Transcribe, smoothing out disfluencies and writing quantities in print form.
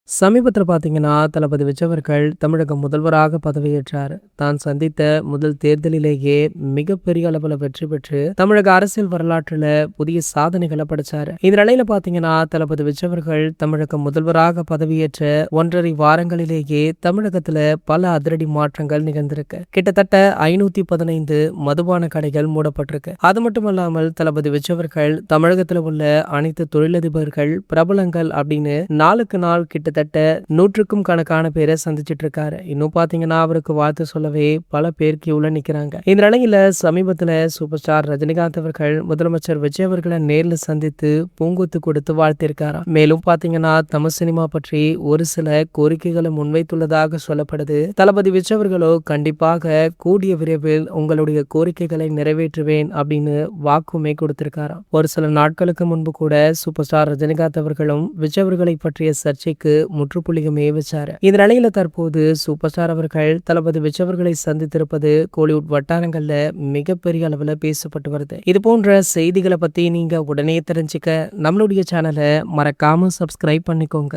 சமீபத்தில பார்த்தீங்கன்னா, தளபதி விஜய் அவர்கள் தமிழக முதல்வராக பதவியேற்றாரு. தான் சந்தித்த முதல் தேர்தலிலேயே மிகப்பெரிய அளவுல வெற்றி பெற்று, தமிழக அரசியல் வரலாற்றில புதிய சாதனைகள படைச்சாரு. இந்த நிலையில பார்த்தீங்கன்னா, தளபதி விஜய் அவர்கள் தமிழக முதல்வராக பதவியேற்ற 1 1/2 வாரங்களிலேயே தமிழகத்தில பல அதிரடி மாற்றங்கள் நிகழ்ந்திருக்கு. கிட்டத்தட்ட 515 மதுபான கடைகள் மூடப்பட்டிருக்கு. அது மட்டுமல்லாமல் தளபதி விஜய் அவர்கள் தமிழகத்தில உள்ள அனைத்து தொழிலதிபர்கள், பிரபலங்கள் அப்படின்னு நாளுக்கு நாள் கிட்டத்தட்ட 100க்கும் கணக்கான பேரை சந்திச்சிட்டு இருக்காரு. இன்னும் பாத்தீங்கன்னா அவருக்கு வாழ்த்து சொல்லவே பல பேர் கியூல நிக்கிறாங்க. இந்த நிலையில சமீபத்துல சூப்பர் ஸ்டார் ரஜினிகாந்த் அவர்கள் முதலமைச்சர் விஜய் அவர்களை நேர்ல சந்தித்து பூங்கொத்து கொடுத்து வாழ்த்திருக்காராம். மேலும் பாத்தீங்கன்னா தமிழ் சினிமா பற்றி ஒரு சில கோரிக்கைகளை முன்வைத்துள்ளதாக சொல்லப்படுது. தளபதி விஜய் அவர்களோ கண்டிப்பாக கூடிய விரைவில் உங்களுடைய கோரிக்கைகளை நிறைவேற்றுவேன் அப்படின்னு வாக்குமே கொடுத்திருக்காராம். ஒரு சில நாட்களுக்கு முன்பு கூட சூப்பர் ஸ்டார் ரஜினிகாந்த் அவர்களும் விஜய் அவர்களை பற்றிய சர்ச்சைக்கு முற்றுப்புள்ளியுமே வச்சாரு. இந்த நிலையில தற்போது சூப்பர் ஸ்டார் அவர்கள் தளபதி விஜய் அவர்களை சந்தித்திருப்பது கோலிவுட் வட்டாரங்கள்ல மிகப்பெரிய அளவுல பேசப்பட்டு வருது. இது போன்ற செய்திகளை பத்தி நீங்க உடனே தெரிஞ்சுக்க நம்மளுடைய சேனலை மறக்காம சப்ஸ்கிரைப் பண்ணிக்கோங்க.